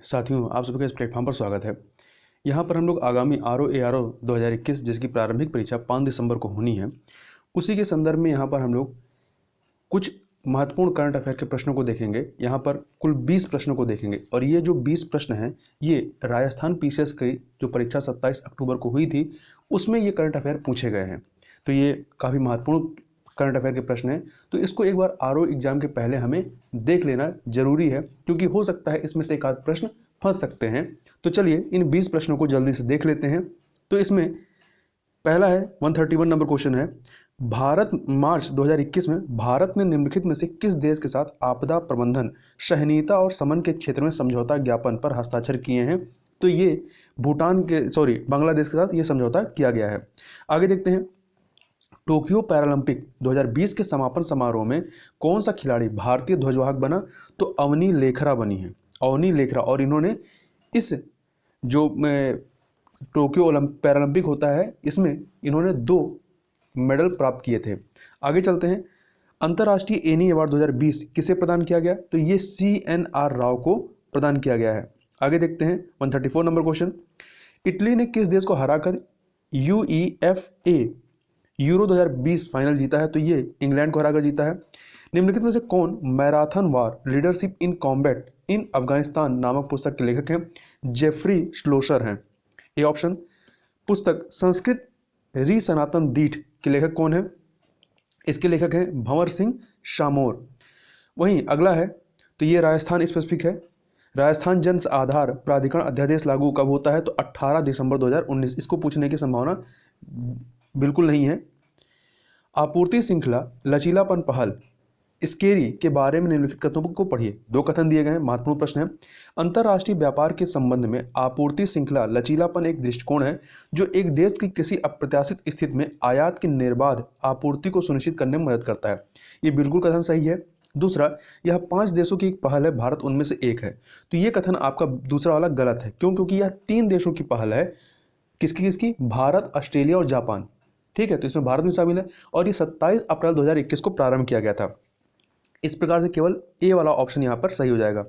साथियों, आप सभी का इस प्लेटफॉर्म पर स्वागत है। यहाँ पर हम लोग आगामी RO-ARO 2021 जिसकी प्रारंभिक परीक्षा 5 दिसंबर को होनी है, उसी के संदर्भ में यहाँ पर हम लोग कुछ महत्वपूर्ण करंट अफेयर के प्रश्नों को देखेंगे। यहाँ पर कुल 20 प्रश्नों को देखेंगे और ये जो 20 प्रश्न हैं ये राजस्थान PCS की जो परीक्षा 27 अक्टूबर को हुई थी उसमें ये करंट अफेयर पूछे गए हैं। तो ये काफ़ी महत्वपूर्ण करंट अफेयर के प्रश्न हैं, तो इसको एक बार RO एग्जाम के पहले हमें देख लेना जरूरी है, क्योंकि हो सकता है इसमें से एक आध प्रश्न फंस सकते हैं। तो चलिए इन 20 प्रश्नों को जल्दी से देख लेते हैं। तो इसमें पहला है 131 नंबर क्वेश्चन है, भारत मार्च 2021 में भारत ने निम्नलिखित में से किस देश के साथ आपदा प्रबंधन, सहनीयता और समन के क्षेत्र में समझौता ज्ञापन पर हस्ताक्षर किए हैं? तो ये बांग्लादेश के साथ ये समझौता किया गया है। आगे देखते हैं, टोक्यो पैरालंपिक 2020 के समापन समारोह में कौन सा खिलाड़ी भारतीय ध्वजवाहक बना? तो अवनी लेखरा बनी है, अवनी लेखरा। और इन्होंने इस जो टोक्यो पैरालंपिक होता है इसमें इन्होंने 2 मेडल प्राप्त किए थे। आगे चलते हैं, अंतर्राष्ट्रीय एनी अवार्ड 2020 किसे प्रदान किया गया? तो ये CNR राव को प्रदान किया गया है। आगे देखते हैं 134 नंबर क्वेश्चन, इटली ने किस देश को हराकर UEFA यूरो 2020 फाइनल जीता है? तो ये इंग्लैंड को हराकर जीता है। निम्नलिखित में से कौन marathon war leadership in combat in Afghanistan नामक पुस्तक के लेखक हैं? जेफरी श्लोसर हैं। A option. पुस्तक संस्कृत री सनातन दीठ के लेखक कौन है? इसके लेखक हैं भंवर सिंह शामोर। वहीं अगला है, तो ये राजस्थान स्पेसिफिक है, राजस्थान जन आधार प्राधिकरण अध्यादेश लागू कब होता है? तो 18 दिसंबर 2019। इसको पूछने की संभावना बिल्कुल नहीं है। आपूर्ति श्रृंखला लचीलापन पहल स्केरी के बारे में निम्नलिखित कथनों को पढ़िए। 2 कथन दिए गए हैं, महत्वपूर्ण प्रश्न है। अंतर्राष्ट्रीय व्यापार के संबंध में आपूर्ति श्रृंखला लचीलापन एक दृष्टिकोण है जो एक देश की किसी अप्रत्याशित स्थिति में आयात की निर्बाध आपूर्ति को सुनिश्चित करने में मदद करता है। ये बिल्कुल कथन सही है। दूसरा, यह 5 देशों की एक पहल है, भारत उनमें से एक है। तो ये कथन आपका दूसरा वाला गलत है। क्यों? क्योंकि यह 3 देशों की पहल है। किसकी किसकी? भारत, ऑस्ट्रेलिया और जापान। ठीक है, तो इसमें भारत भी शामिल है और ये 27 अप्रैल 2021 को प्रारंभ किया गया था। इस प्रकार से केवल ए वाला ऑप्शन यहाँ पर सही हो जाएगा।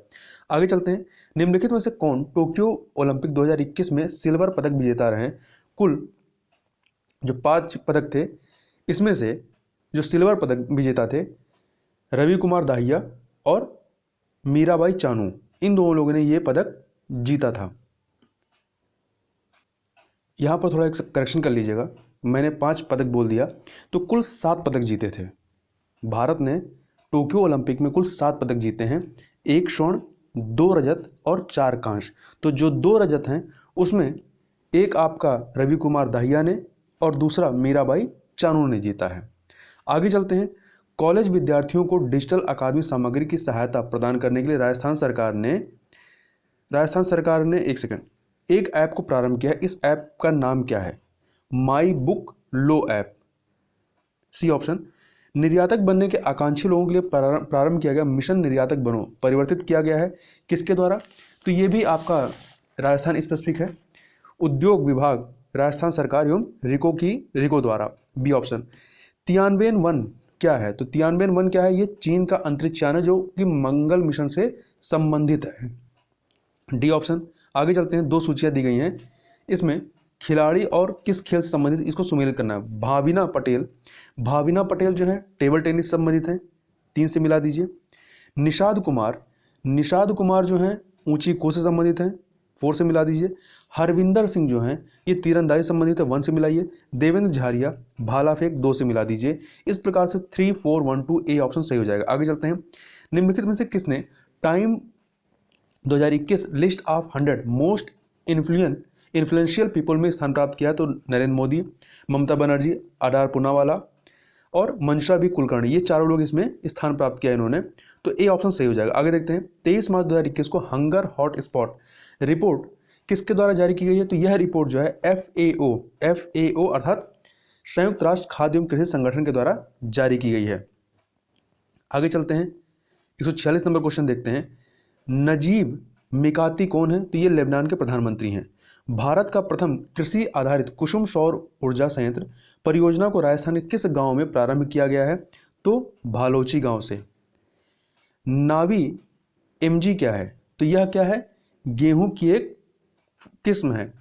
आगे चलते हैं, निम्नलिखित में से कौन टोक्यो ओलंपिक 2021 में सिल्वर पदक विजेता रहे? कुल जो 5 पदक थे इसमें से जो सिल्वर पदक विजेता थे रवि कुमार दाहिया और मीराबाई चानू, इन दोनों लोगों ने ये पदक जीता था। यहाँ पर थोड़ा एक करेक्शन कर लीजिएगा, मैंने 5 पदक बोल दिया, तो कुल 7 पदक जीते थे। भारत ने टोक्यो ओलंपिक में कुल 7 पदक जीते हैं, 1 स्वर्ण, 2 रजत और 4 कांस्य। तो जो 2 रजत हैं उसमें एक आपका रवि कुमार दाहिया ने और दूसरा मीराबाई चानू ने जीता है। आगे चलते हैं, कॉलेज विद्यार्थियों को डिजिटल अकादमी सामग्री की सहायता प्रदान करने के लिए राजस्थान सरकार ने एक ऐप को प्रारंभ किया है। इस ऐप का नाम क्या है? माई बुक लो ऐप। C option. निर्यातक बनने के आकांक्षी लोगों के लिए प्रारंभ किया गया मिशन निर्यातक बनो परिवर्तित किया गया है किसके द्वारा? तो ये भी आपका राजस्थान स्पेसिफिक है, उद्योग विभाग, राजस्थान सरकार एवं रिको द्वारा। B option. तियानबेन 1 क्या है? तो तियानबेन 1 क्या है? ये चीन का अंतरिक्ष यान है जो कि मंगल मिशन से संबंधित है। D option. आगे चलते हैं, 2 सूचियां दी गई हैं, इसमें खिलाड़ी और किस खेल से संबंधित इसको सुमेलित करना है। भाविना पटेल जो है टेबल टेनिस से संबंधित है, 3 से मिला दीजिए। निषाद कुमार जो है ऊंची कोस से संबंधित है, 4 से मिला दीजिए। हरविंदर सिंह जो है ये तीरंदाजी संबंधित है, 1 से मिलाइए। देवेंद्र झारिया भाला फेंक 2 से मिला दीजिए। इस प्रकार से 3, 4, 1, 2 ए ऑप्शन सही हो जाएगा। आगे चलते हैं, निम्नलिखित में से किसने time 2021 list of 100 most influential people में स्थान प्राप्त किया? तो नरेंद्र मोदी, ममता बनर्जी, आडार पूनावाला और मंशा भी कुलकर्णी, ये चारों लोग इसमें स्थान प्राप्त किया इन्होंने। तो ए ऑप्शन सही हो जाएगा। आगे देखते हैं, 23 मार्च 2021 को हंगर हॉट स्पॉट रिपोर्ट किसके द्वारा जारी की गई है? तो यह रिपोर्ट जो है FAO अर्थात संयुक्त राष्ट्र खाद्य एवं कृषि संगठन के द्वारा जारी की गई है। आगे चलते हैं, 146 नंबर क्वेश्चन देखते हैं, नजीब मिकाती कौन है? तो ये लेबनान के प्रधानमंत्री हैं। भारत का प्रथम कृषि आधारित कुसुम सौर ऊर्जा संयंत्र परियोजना को राजस्थान के किस गांव में प्रारंभ किया गया है? तो भालोची गांव से। नावी MG क्या है? तो यह क्या है? गेहूं की एक किस्म है।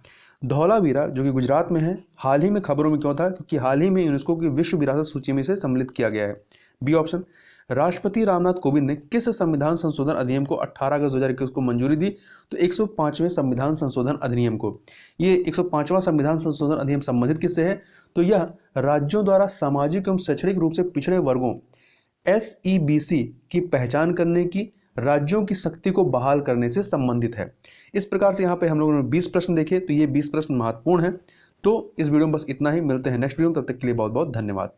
धौलावीरा जो कि गुजरात में है, हाल ही में खबरों में क्यों था, क्योंकि हाल ही में यूनेस्को की विश्व विरासत सूची में इसे सम्मिलित किया गया है। बी ऑप्शन, राष्ट्रपति रामनाथ कोविंद ने किस संविधान संशोधन अधिनियम को 18 अगस्त 2021 को मंजूरी दी? तो 105वें संविधान संशोधन अधिनियम को। ये 105वां संविधान संशोधन अधिनियम संबंधित किससे है? तो यह राज्यों द्वारा सामाजिक एवं शैक्षणिक रूप से पिछड़े वर्गों SEBC की पहचान करने की, राज्यों की शक्ति को बहाल करने से संबंधित है। इस प्रकार से यहाँ पे हम लोगों ने 20 प्रश्न देखे, तो ये 20 प्रश्न महत्वपूर्ण हैं। तो इस वीडियो में बस इतना ही, मिलते हैं नेक्स्ट वीडियो में, तब तक के लिए बहुत बहुत धन्यवाद।